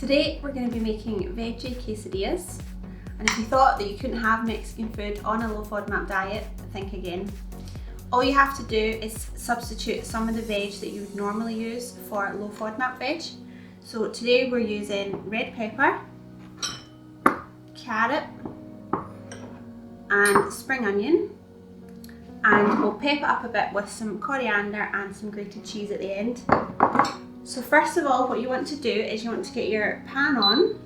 Today we're going to be making veggie quesadillas, and if you thought that you couldn't have Mexican food on a low FODMAP diet, think again. All you have to do is substitute some of the veg that you would normally use for low FODMAP veg. So today we're using red pepper, carrot and spring onion, and we'll pep it up a bit with some coriander and some grated cheese at the end. So first of all, what you want to do is you want to get your pan on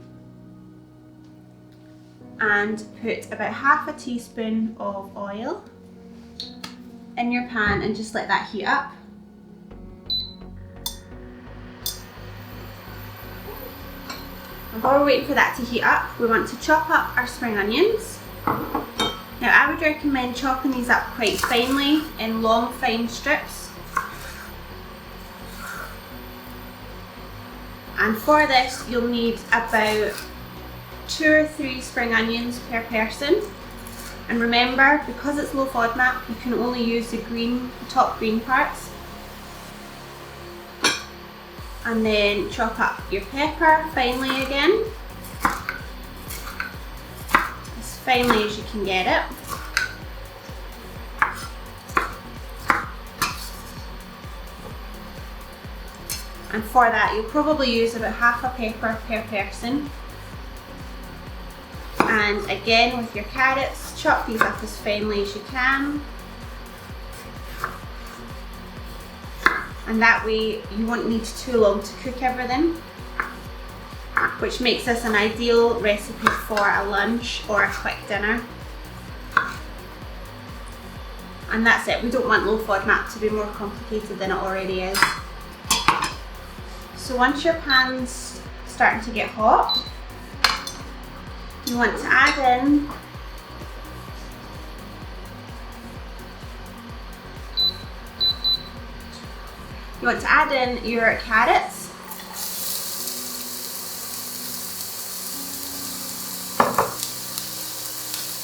and put about half a teaspoon of oil in your pan and just let that heat up. And while we're waiting for that to heat up, we want to chop up our spring onions. Now I would recommend chopping these up quite finely in long fine strips. And for this you'll need about 2 or 3 spring onions per person. And remember, because it's low FODMAP, you can only use the top green parts. And then chop up your pepper finely again, as finely as you can get it. And for that you'll probably use about half a pepper per person. And again with your carrots, chop these up as finely as you can. And that way you won't need too long to cook everything, which makes this an ideal recipe for a lunch or a quick dinner. And that's it, we don't want low FODMAP to be more complicated than it already is. So once your pan's starting to get hot, you want to add in your carrots.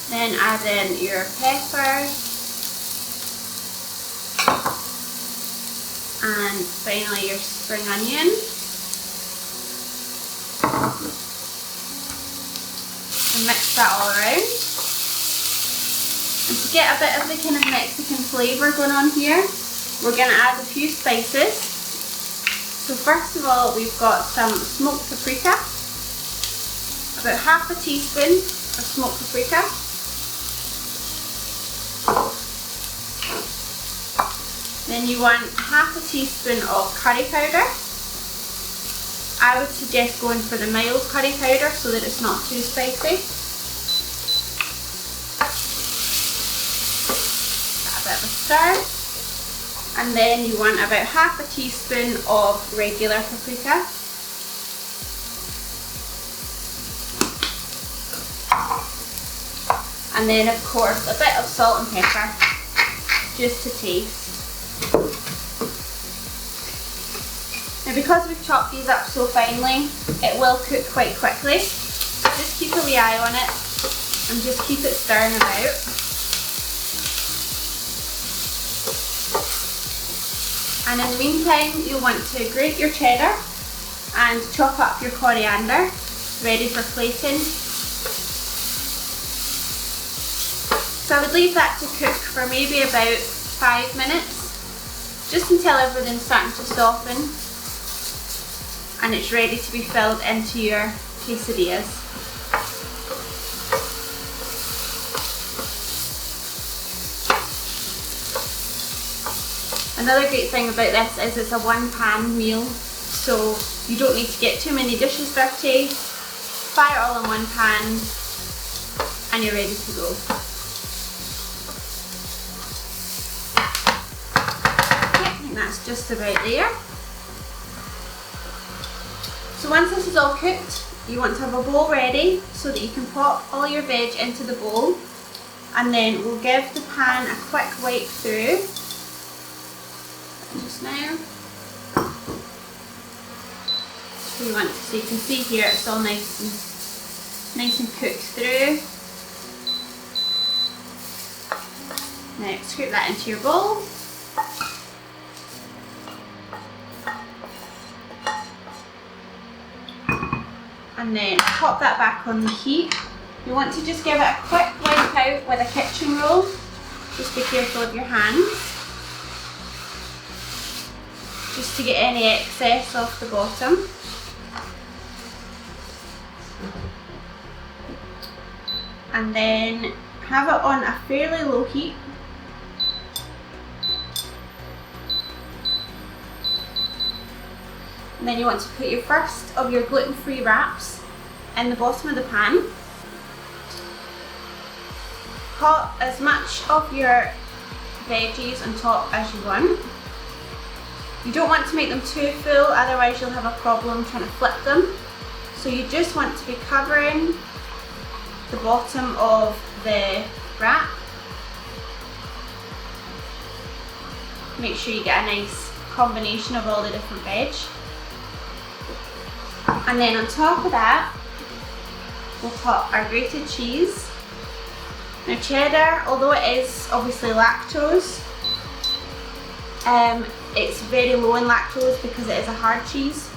Then add in your pepper. And finally your spring onion. And mix that all around. And to get a bit of the kind of Mexican flavour going on here, we're going to add a few spices. So first of all, we've got some smoked paprika, about half a teaspoon of smoked paprika. Then you want half a teaspoon of curry powder. I would suggest going for the mild curry powder so that it's not too spicy. A bit of a stir. And then you want about half a teaspoon of regular paprika. And then of course a bit of salt and pepper, just to taste. Now because we've chopped these up so finely, it will cook quite quickly. Just keep a wee eye on it and just keep it stirring about. And in the meantime, you'll want to grate your cheddar and chop up your coriander, ready for plating. So I would leave that to cook for maybe about 5 minutes, just until everything's starting to soften and it's ready to be filled into your quesadillas. Another great thing about this is it's a one-pan meal, so you don't need to get too many dishes dirty. Fry it all in one pan and you're ready to go. Okay, I think that's just about there. So once this is all cooked, you want to have a bowl ready so that you can pop all your veg into the bowl, and then we'll give the pan a quick wipe through. Just now. So you can see here it's all nice and cooked through. Now scoop that into your bowl. and then pop that back on the heat. You want to just give it a quick wipe out with a kitchen roll. Just be careful of your hands, just to get any excess off the bottom. And then have it on a fairly low heat. And then you want to put your first of your gluten-free wraps in the bottom of the pan. Put as much of your veggies on top as you want. You don't want to make them too full, otherwise you'll have a problem trying to flip them. So you just want to be covering the bottom of the wrap. Make sure you get a nice combination of all the different veg. And then on top of that, we'll put our grated cheese. Now cheddar, although it is obviously lactose, it's very low in lactose because it is a hard cheese.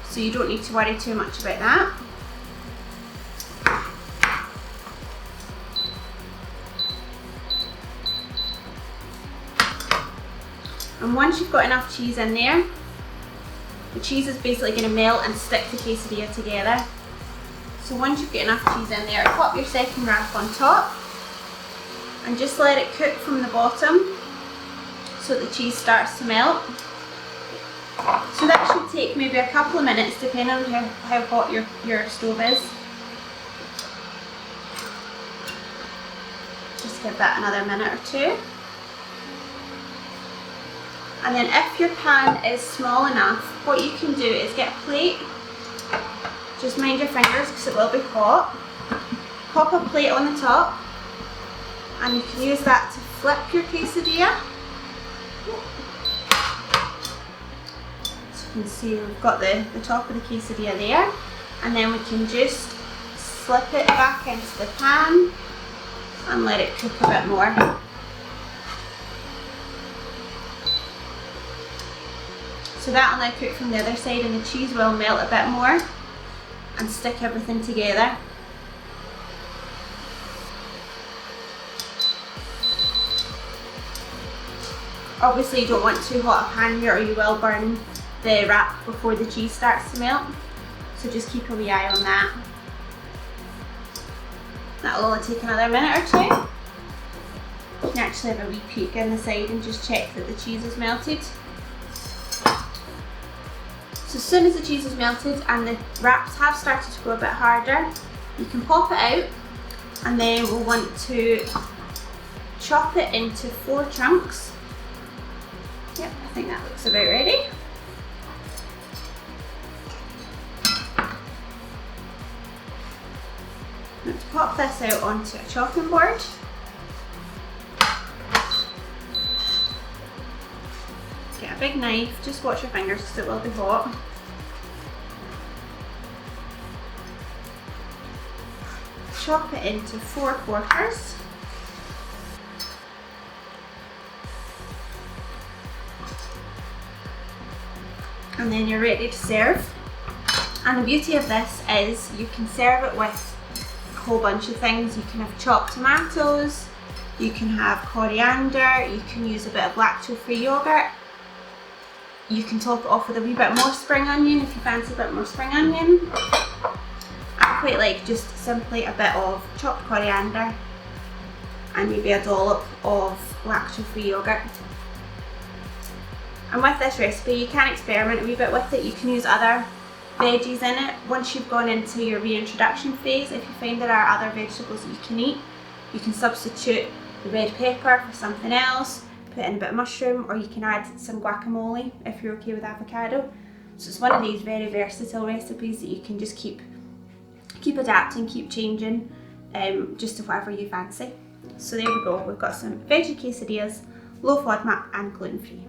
So you don't need to worry too much about that. And once you've got enough cheese in there, the cheese is basically going to melt and stick the quesadilla together. So once you've got enough cheese in there, pop your second wrap on top and just let it cook from the bottom so the cheese starts to melt. So that should take maybe a couple of minutes depending on how hot your stove is. Just give that another minute or two. And then if your pan is small enough, what you can do is get a plate. Just mind your fingers because it will be hot. Pop a plate on the top and you can use that to flip your quesadilla. So you can see we've got the top of the quesadilla there, and then we can just slip it back into the pan and let it cook a bit more. So that will now cook from the other side and the cheese will melt a bit more and stick everything together. Obviously you don't want too hot a pan here or you will burn the wrap before the cheese starts to melt. So just keep a wee eye on that. That'll only take another minute or two. You can actually have a wee peek in the side and just check that the cheese is melted. So as soon as the cheese is melted and the wraps have started to go a bit harder, you can pop it out, and then we'll want to chop it into 4 chunks. Yep, I think that looks about ready. Let's pop this out onto a chopping board. Get a big knife, just watch your fingers because it will be hot. Chop it into 4 quarters. And then you're ready to serve. And the beauty of this is you can serve it with a whole bunch of things. You can have chopped tomatoes, you can have coriander, you can use a bit of lactose-free yogurt. You can top it off with a wee bit more spring onion if you fancy a bit more spring onion. I quite like just simply a bit of chopped coriander and maybe a dollop of lactose-free yogurt. And with this recipe you can experiment a wee bit with it. You can use other veggies in it. Once you've gone into your reintroduction phase, if you find there are other vegetables that you can eat, you can substitute the red pepper for something else. Put in a bit of mushroom, or you can add some guacamole if you're okay with avocado. So it's one of these very versatile recipes that you can just keep adapting, keep changing, just to whatever you fancy. So there we go, we've got some veggie quesadillas, low FODMAP and gluten free.